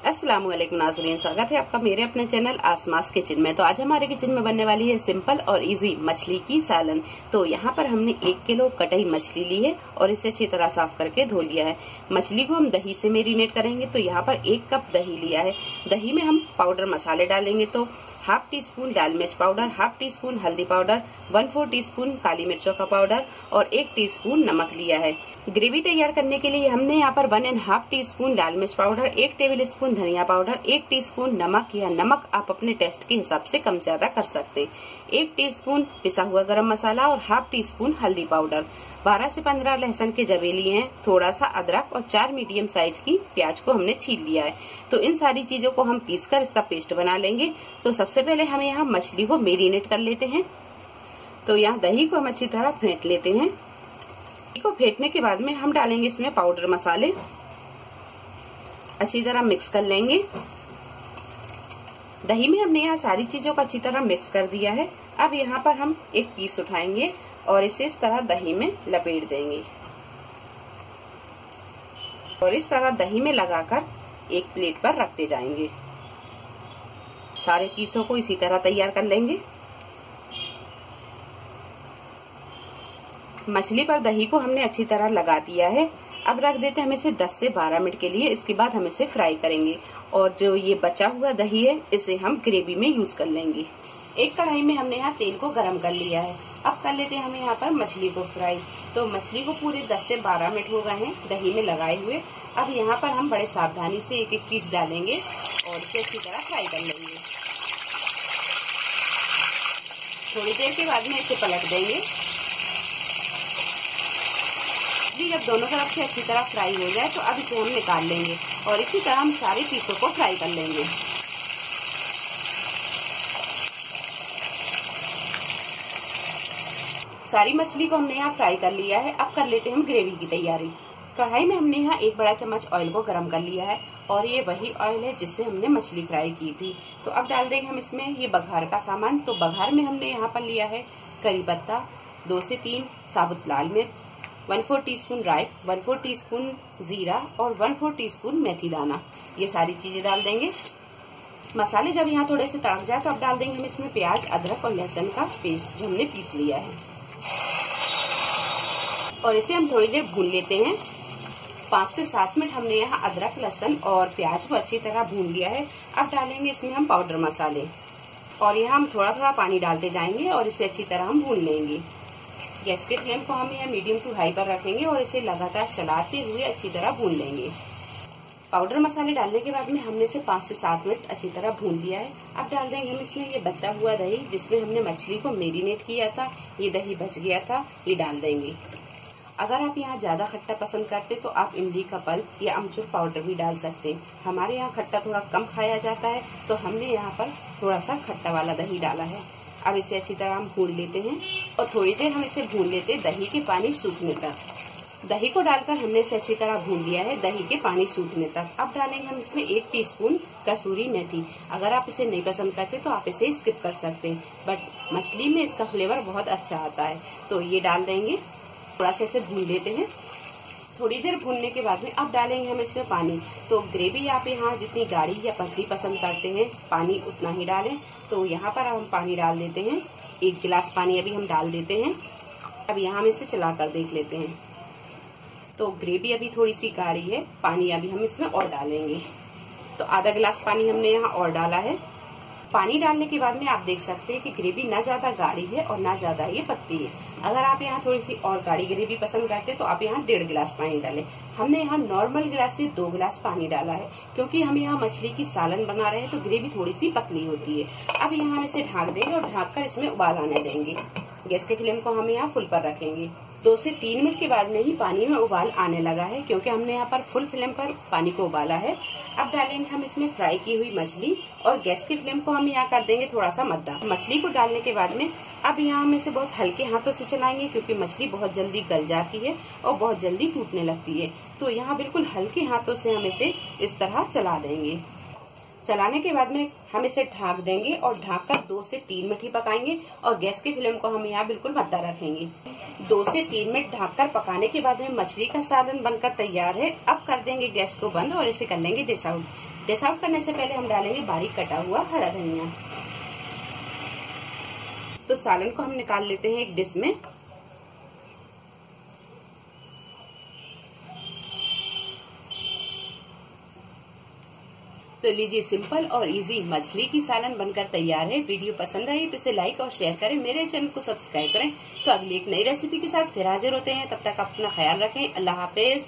अस्सलामुअलैकुम नाज़रीन, स्वागत है आपका मेरे अपने चैनल आसमास किचन में। तो आज हमारे किचन में बनने वाली है सिंपल और इजी मछली की सालन। तो यहाँ पर हमने 1 किलो कटई मछली ली है और इसे अच्छी तरह साफ करके धो लिया है। मछली को हम दही से मैरिनेट करेंगे, तो यहाँ पर 1 कप दही लिया है। दही में हम पाउडर मसाले डालेंगे, तो हाफ टी स्पून लाल मिर्च पाउडर, हाफ टी स्पून हल्दी पाउडर, 1/4 टीस्पून काली मिर्चों का पाउडर और 1 टीस्पून नमक लिया है। ग्रेवी तैयार करने के लिए हमने यहाँ पर 1.5 टीस्पून लाल मिर्च पाउडर, 1 टेबल स्पून धनिया पाउडर, 1 टीस्पून नमक या नमक आप अपने टेस्ट के हिसाब से कम ज्यादा कर सकते हैं, 1 टीस्पून पिसा हुआ गरम मसाला और हाफ टीस्पून हल्दी पाउडर, 12 से 15 लहसुन के जबे लिए हैं, थोड़ा सा अदरक और 4 मीडियम साइज की प्याज को हमने छील लिया है। तो इन सारी चीजों को हम पीसकर इसका पेस्ट बना लेंगे। तो सबसे पहले हम यहाँ मछली को मैरिनेट कर लेते हैं। तो यहाँ दही को हम अच्छी तरह फेंट लेते हैं। दही को फेंटने के बाद में हम डालेंगे इसमें पाउडर मसाले, अच्छी तरह मिक्स कर लेंगे। दही में हमने यहाँ सारी चीजों को अच्छी तरह मिक्स कर दिया है। अब यहाँ पर हम एक पीस उठाएंगे और इसे इस तरह दही में लपेट देंगे और इस तरह दही में लगाकर एक प्लेट पर रखते जाएंगे। सारे पीसों को इसी तरह तैयार कर लेंगे। मछली पर दही को हमने अच्छी तरह लगा दिया है। अब रख देते हैं हम इसे 10 से 12 मिनट के लिए। इसके बाद हम इसे फ्राई करेंगे और जो ये बचा हुआ दही है इसे हम ग्रेवी में यूज कर लेंगे। एक कढ़ाई में हमने यहाँ तेल को गरम कर लिया है। अब कर लेते हैं हम यहाँ पर मछली को फ्राई। तो मछली को पूरे 10 से 12 मिनट हो गए हैं दही में लगाए हुए। अब यहाँ पर हम बड़े सावधानी से एक एक पीस डालेंगे और इसे अच्छी तरह फ्राई कर लेंगे। थोड़ी देर के बाद में इसे पलट देंगे। जब दोनों तरफ से अच्छी तरह फ्राई हो जाए तो अब इसे हम निकाल लेंगे और इसी तरह हम सारे पीसों को फ्राई कर लेंगे। सारी मछली को हमने यहाँ फ्राई कर लिया है। अब कर लेते हैं हम ग्रेवी की तैयारी। कढ़ाई में हमने यहाँ 1 बड़ा चम्मच ऑयल को गरम कर लिया है और ये वही ऑयल है जिससे हमने मछली फ्राई की थी। तो अब डाल देंगे हम इसमें ये बघार का सामान। तो बघार में हमने यहाँ पर लिया है करी पत्ता, 2 से 3 साबुत लाल मिर्च, 1/4 टीस्पून राई, 1/4 टीस्पून जीरा और 1/4 टीस्पून मेथी दाना। ये सारी चीजें डाल देंगे। मसाले जब यहाँ थोड़े से तड़क जाए तो अब डाल देंगे हम इसमें प्याज, अदरक और लहसुन का पेस्ट जो हमने पीस लिया है और इसे हम थोड़ी देर भून लेते हैं। 5 से 7 मिनट हमने यहाँ अदरक, लहसुन और प्याज को अच्छी तरह भून लिया है। अब डालेंगे इसमें हम पाउडर मसाले और यहाँ हम थोड़ा थोड़ा पानी डालते जाएंगे और इसे अच्छी तरह हम भून लेंगे। गैस के फ्लेम को हम यहाँ मीडियम टू हाई पर रखेंगे और इसे लगातार चलाते हुए अच्छी तरह भून लेंगे। पाउडर मसाले डालने के बाद में हमने इसे 5 से 7 मिनट अच्छी तरह भून लिया है। अब डाल देंगे हम इसमें ये बचा हुआ दही जिसमें हमने मछली को मैरिनेट किया था। ये दही बच गया था, ये डाल देंगे। अगर आप यहाँ ज्यादा खट्टा पसंद करते तो आप इमली का पल्प या अमचूर पाउडर भी डाल सकते हैं। हमारे यहाँ खट्टा थोड़ा कम खाया जाता है तो हमने यहाँ पर थोड़ा सा खट्टा वाला दही डाला है। अब इसे अच्छी तरह हम भून लेते हैं और थोड़ी देर हम इसे भून लेते हैं दही के पानी सूखने तक। दही को डालकर हमने इसे अच्छी तरह भून लिया है दही के पानी सूखने तक। अब डालेंगे हम इसमें 1 टीस्पून कसूरी मेथी। अगर आप इसे नहीं पसंद करते तो आप इसे स्किप कर सकते हैं, बट मछली में इसका फ्लेवर बहुत अच्छा आता है। तो ये डाल देंगे। थोड़ा सा इसे भून लेते हैं। थोड़ी देर भूनने के बाद में अब डालेंगे हम इसमें पानी। तो ग्रेवी आप यहाँ जितनी गाढ़ी या पतली पसंद करते हैं पानी उतना ही डालें। तो यहाँ पर हम पानी डाल देते हैं। 1 गिलास पानी अभी हम डाल देते हैं। अब यहाँ हम इसे चलाकर देख लेते हैं। तो ग्रेवी अभी थोड़ी सी गाढ़ी है, पानी अभी हम इसमें और डालेंगे। तो आधा गिलास पानी हमने यहाँ और डाला है। पानी डालने के बाद में आप देख सकते हैं कि ग्रेवी ना ज्यादा गाढ़ी है और ना ज्यादा ये पतली है। अगर आप यहाँ थोड़ी सी और गाढ़ी ग्रेवी पसंद करते हैं तो आप यहाँ 1.5 गिलास पानी डालें। हमने यहाँ नॉर्मल गिलास से 2 गिलास पानी डाला है क्योंकि हम यहाँ मछली की सालन बना रहे हैं तो ग्रेवी थोड़ी सी पतली होती है। अब यहाँ हम इसे ढक देंगे और ढककर इसमें उबाल आने देंगे। गैस के फ्लेम को हम यहाँ फुल पर रखेंगे। 2 से 3 मिनट के बाद में ही पानी में उबाल आने लगा है क्योंकि हमने यहाँ पर फुल फ्लेम पर पानी को उबाला है। अब डालेंगे हम इसमें फ्राई की हुई मछली और गैस की फ्लेम को हम यहाँ कर देंगे थोड़ा सा मद्दा। मछली को डालने के बाद में अब यहाँ हम इसे बहुत हल्के हाथों से चलाएंगे क्योंकि मछली बहुत जल्दी गल जाती है और बहुत जल्दी टूटने लगती है। तो यहाँ बिल्कुल हल्के हाथों से हम इसे इस तरह चला देंगे। चलाने के बाद में हम इसे ढक देंगे और ढककर 2 से 3 मिनट ही पकाएंगे और गैस की फ्लेम को हम यहाँ बिल्कुल मद्दा रखेंगे। 2 से 3 मिनट ढककर पकाने के बाद में मछली का सालन बनकर तैयार है। अब कर देंगे गैस को बंद और इसे कर लेंगे डिश आउट। डिश आउट करने से पहले हम डालेंगे बारीक कटा हुआ हरा धनिया। तो सालन को हम निकाल लेते हैं एक डिश में। तो लीजिए, सिंपल और इजी मछली की सालन बनकर तैयार है। वीडियो पसंद आई तो इसे लाइक और शेयर करें, मेरे चैनल को सब्सक्राइब करें। तो अगली एक नई रेसिपी के साथ फिर हाजिर होते हैं, तब तक अपना ख्याल रखें। अल्लाह हाफिज।